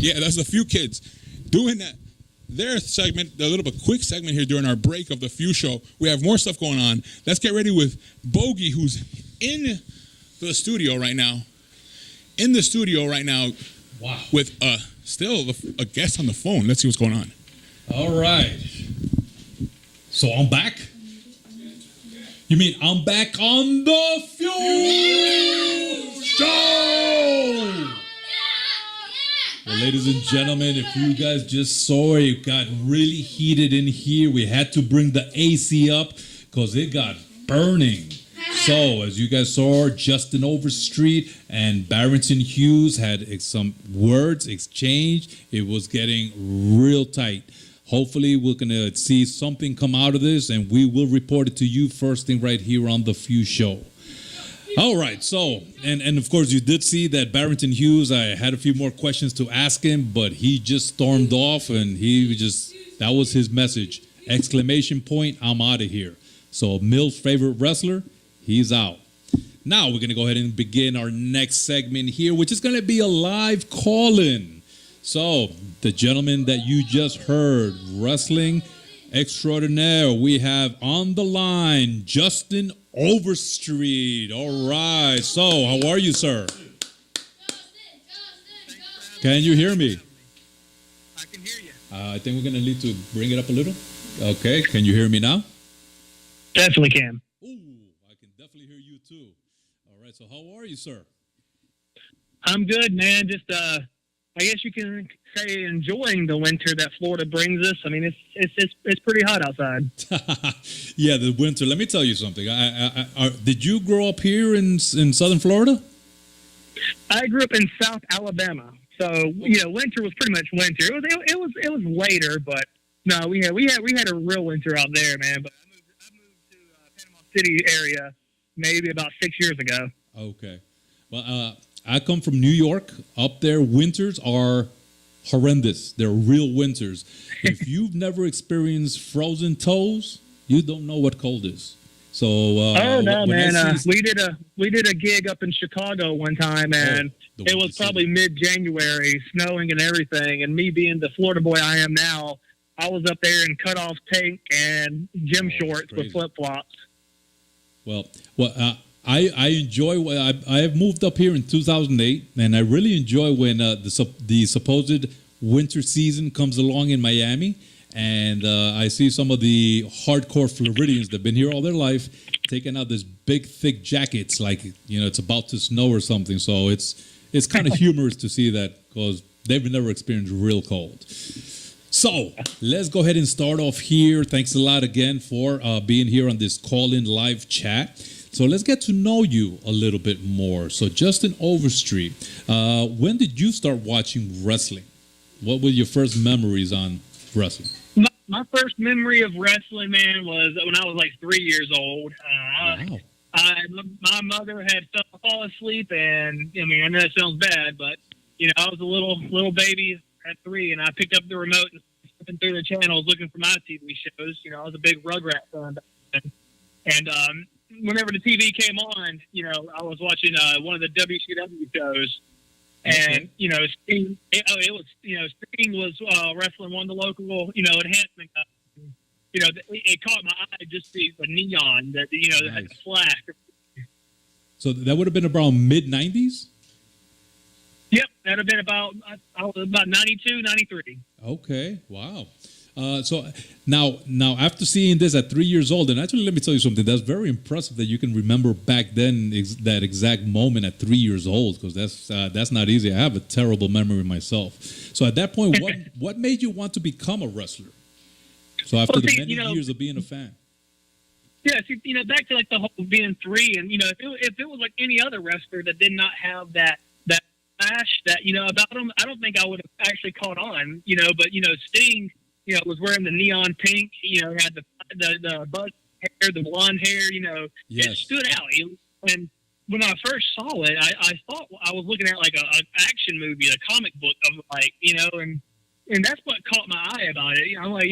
Yeah, that's a few kids doing that. Their segment, a little bit quick segment here during our break of the Few Show. We have more stuff going on. Let's get ready with Bogey, who's in the studio right now. In the studio right now, wow, with still a guest on the phone. Let's see what's going on. All right. So I'm back? You mean I'm back on the Few Show? Well, ladies and gentlemen, if you guys just saw it, it got really heated in here. We had to bring the AC up because it got burning. So, as you guys saw, Justin Overstreet and Barrington Hughes had some words exchanged. It was getting real tight. Hopefully, we're going to see something come out of this, and we will report it to you first thing right here on The Few Show. All right, so, and of course, you did see that Barrington Hughes, I had a few more questions to ask him, but he just stormed off, and that was his message. Exclamation point, I'm out of here. So, Mil's favorite wrestler, he's out. Now, we're going to go ahead and begin our next segment here, which is going to be a live call-in. So, the gentleman that you just heard, wrestling extraordinaire, we have on the line, Justin Overstreet. All right. So, how are you, sir? Can you hear me? I can hear you. I think we're going to need to bring it up a little. Okay. Can you hear me now? Definitely can. Ooh, I can definitely hear you too. All right. So, how are you, sir? I'm good, man. Just, I guess you can say enjoying the winter that Florida brings us. I mean, it's pretty hot outside. Yeah, the winter. Let me tell you something. Did you grow up here in Southern Florida? I grew up in South Alabama, so winter was pretty much winter. It was later, but no, we had a real winter out there, man. But I moved to Panama City area maybe about 6 years ago. Okay, well, I come from New York. Up there, winters are horrendous. They're real winters. If you've never experienced frozen toes, you don't know what cold is. So, oh no, man! We did a gig up in Chicago one time, and it was probably mid-January, snowing and everything. And me being the Florida boy I am now, I was up there in cut-off tank and gym shorts with flip-flops. Well, I enjoy. I have moved up here in 2008, and I really enjoy when the supposed winter season comes along in Miami, and I see some of the hardcore Floridians that've been here all their life taking out this big, thick jackets, like it's about to snow or something. So it's kind of humorous to see that because they've never experienced real cold. So let's go ahead and start off here. Thanks a lot again for being here on this call-in live chat. So let's get to know you a little bit more. So Justin Overstreet, when did you start watching wrestling? What were your first memories on wrestling? My first memory of wrestling, man, was when I was like 3 years old. Wow. My mother had fall asleep, and I know that sounds bad, but I was a little baby at 3, and I picked up the remote and flipping through the channels looking for my TV shows. I was a big Rugrats fan back then. And whenever the TV came on, I was watching one of the WCW shows, and Sting. Sting was wrestling one of the local enhancement. It caught my eye just the neon that that had the flash. So that would have been around mid-90s? Yep, that would have been about 92, 93. Okay, wow. So now after seeing this at 3 years old, and actually let me tell you something, that's very impressive that you can remember back then that exact moment at 3 years old, because that's not easy. I have a terrible memory myself. So at that point, what made you want to become a wrestler? So after the many years of being a fan. Yeah, back to like the whole being 3, and if it was like any other wrestler that did not have that flash that about him, I don't think I would have actually caught on. But Sting. Was wearing the neon pink. Had the buzz hair, the blonde hair. Yes. It stood out. And when I first saw it, I thought I was looking at like an action movie, a comic book of and that's what caught my eye about it. I'm like,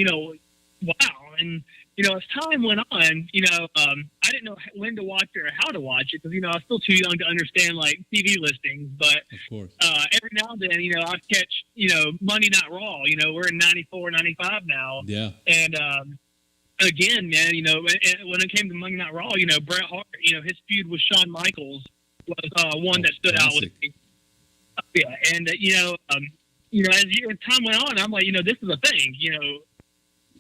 wow. And as time went on, I didn't know when to watch it or how to watch it because, I was still too young to understand like TV listings. But Of course. every now and then, I catch, Monday Night Raw. We're in 94, 95 now. Yeah. And again, man, when it came to Monday Night Raw, Bret Hart, his feud with Shawn Michaels was one that stood out with me. Yeah, and as time went on, I'm like, this is a thing.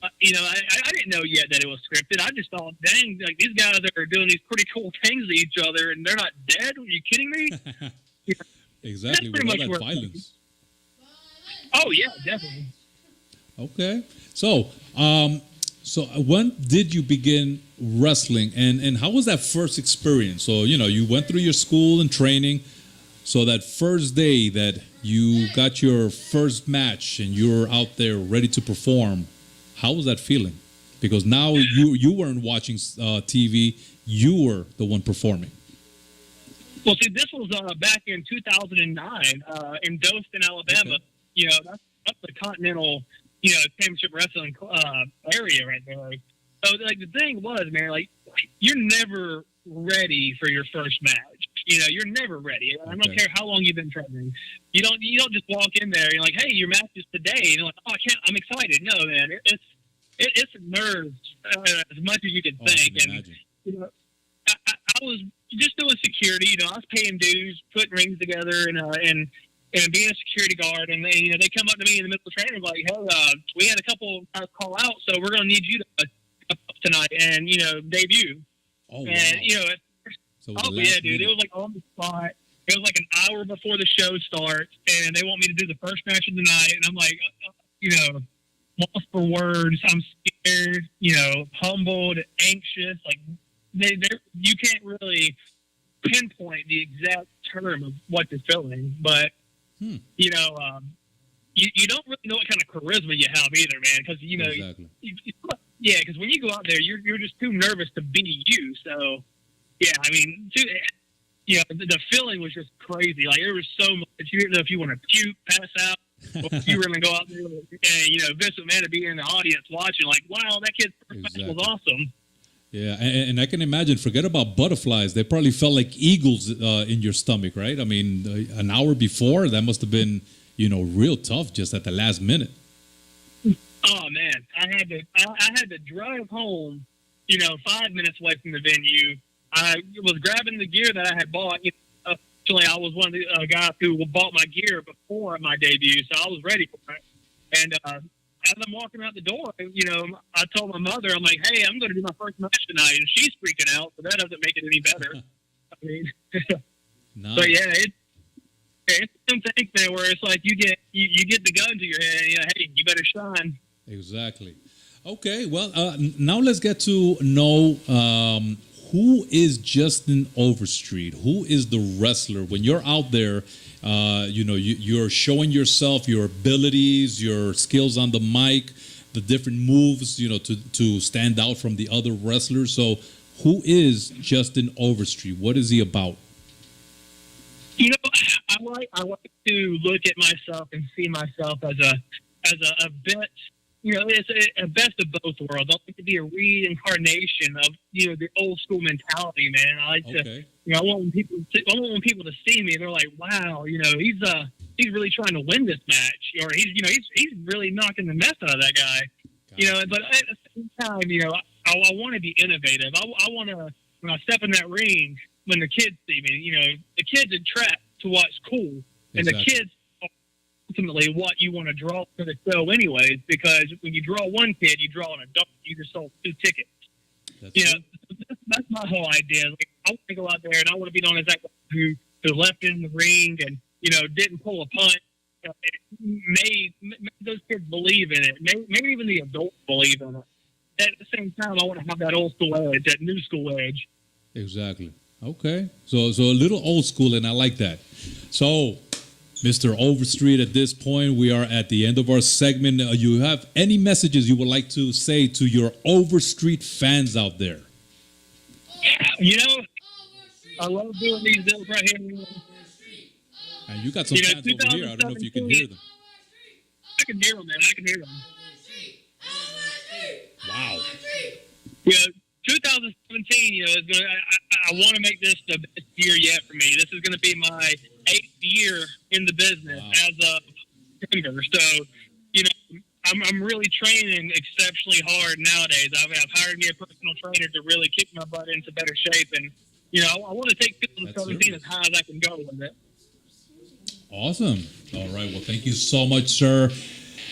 I didn't know yet that it was scripted. I just thought, dang, like these guys are doing these pretty cool things to each other, and they're not dead. Are you kidding me? Exactly. With all that violence. Oh yeah, definitely. Okay. So, when did you begin wrestling, and how was that first experience? So, you went through your school and training. So that first day that you got your first match and you're out there ready to perform, how was that feeling? Because now you weren't watching TV, you were the one performing. Well, see, this was back in 2009 in Dothan, Alabama. Okay. That's the Continental, Championship Wrestling area right there. So, like, the thing was, man, like, you're never ready for your first match. You're never ready. I don't care how long you've been training. You don't just walk in there. You're like, hey, your match is today. And you're like, oh, I can't. I'm excited. No, man, it's nerves as much as you can think. And I was just doing security. I was paying dues, putting rings together, and being a security guard. And they come up to me in the middle of training like, hey, we had a couple call out, so we're gonna need you to come up tonight and debut. Oh, wow. And So yeah, dude, it was like on the spot. It was like an hour before the show starts, and they want me to do the first match of the night, and I'm like, lost for words. I'm scared, humbled, anxious. Like you can't really pinpoint the exact term of what you're feeling, but you don't really know what kind of charisma you have either, man. Because Exactly. yeah, because when you go out there, you're just too nervous to be you. So. Yeah, I mean, the feeling was just crazy. Like, there was so much. You didn't know if you want to puke, pass out, or if you were going to go out there and, Vince McMahon to be in the audience watching, like, wow, that kid's first match was awesome. Yeah, and I can imagine, forget about butterflies. They probably felt like eagles in your stomach, right? I mean, an hour before, that must have been, real tough just at the last minute. Oh, man. I had to drive home, 5 minutes away from the venue. I was grabbing the gear that I had bought. Actually, I was one of the guys who bought my gear before my debut, so I was ready for it. And as I'm walking out the door, I told my mother, I'm like, hey, I'm going to do my first match tonight. And she's freaking out, so that doesn't make it any better. I mean, Nice. But yeah, it's some thing, man, where it's like you get the gun to your head and, hey, you better shine. Exactly. Okay, well, now let's get to know who is Justin Overstreet? Who is the wrestler? When you're out there, you're showing yourself, your abilities, your skills on the mic, the different moves, to stand out from the other wrestlers. So, who is Justin Overstreet? What is he about? I like to look at myself and see myself as a bit. It's a best of both worlds. I like to be a reincarnation of, the old school mentality, man. I like to, I want when people to see me, they're like, wow, he's really trying to win this match, or he's really knocking the mess out of that guy. But at the same time, I want to be innovative. I want to, when I step in that ring, when the kids see me, the kids attract to what's cool, and the kids ultimately what you want to draw for the show anyways, because when you draw one kid, you draw an adult. You just sold 2 tickets. That's my whole idea. Like, I want to go out there and I want to be known as that guy who left in the ring and, didn't pull a punch. Made those kids believe in it. Maybe even the adults believe in it. At the same time, I want to have that old school edge, that new school edge. Exactly. Okay. So a little old school, and I like that. So, Mr. Overstreet, at this point, we are at the end of our segment. You have any messages you would like to say to your Overstreet fans out there? I love doing these deals right here. And you got some fans over here. I don't know if you can hear them. I can hear them, man. I can hear them. Wow. 2017, is going. I want to make this the best year yet for me. This is going to be my 8th year in the business as of September. So, I'm really training exceptionally hard nowadays. I've hired me a personal trainer to really kick my butt into better shape, and I want to take 2017 as high as I can go with it. Awesome. All right. Well, thank you so much, sir.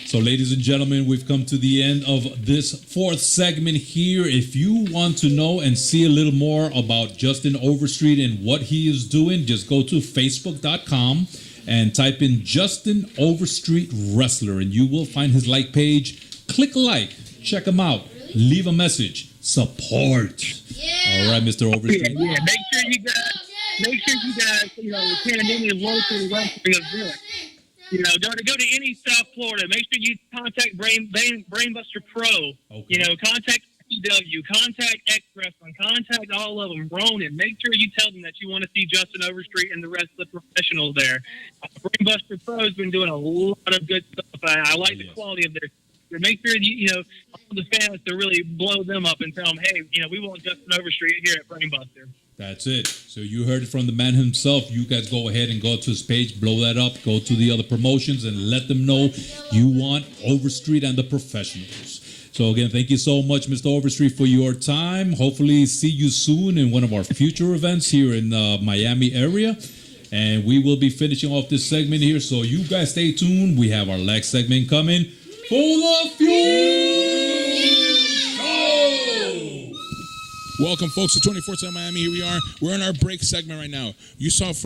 So, ladies and gentlemen, we've come to the end of this 4th segment here. If you want to know and see a little more about Justin Overstreet and what he is doing, just go to facebook.com and type in Justin Overstreet Wrestler, and you will find his like page. Click like, check him out, leave a message, support. All right, Mr. Overstreet. Yeah. Make sure you guys, attend any local wrestling event. Go to any South Florida. Make sure you contact Brainbuster Pro. Okay. Contact PW, contact X Wrestling, contact all of them. Ronan, make sure you tell them that you want to see Justin Overstreet and the rest of the professionals there. Brainbuster Pro has been doing a lot of good stuff. I like the quality of their. Make sure all the fans to really blow them up and tell them, hey, we want Justin Overstreet here at Brainbuster. That's it. So you heard it from the man himself. You guys go ahead and go to his page, blow that up, go to the other promotions, and let them know you want Overstreet and the professionals. So again, thank you so much, Mr. Overstreet, for your time. Hopefully see you soon in one of our future events here in the Miami area. And we will be finishing off this segment here. So you guys stay tuned. We have our next segment coming for the Fuel Show. Welcome, folks, to 24/7 Miami. Here we are. We're in our break segment right now. You saw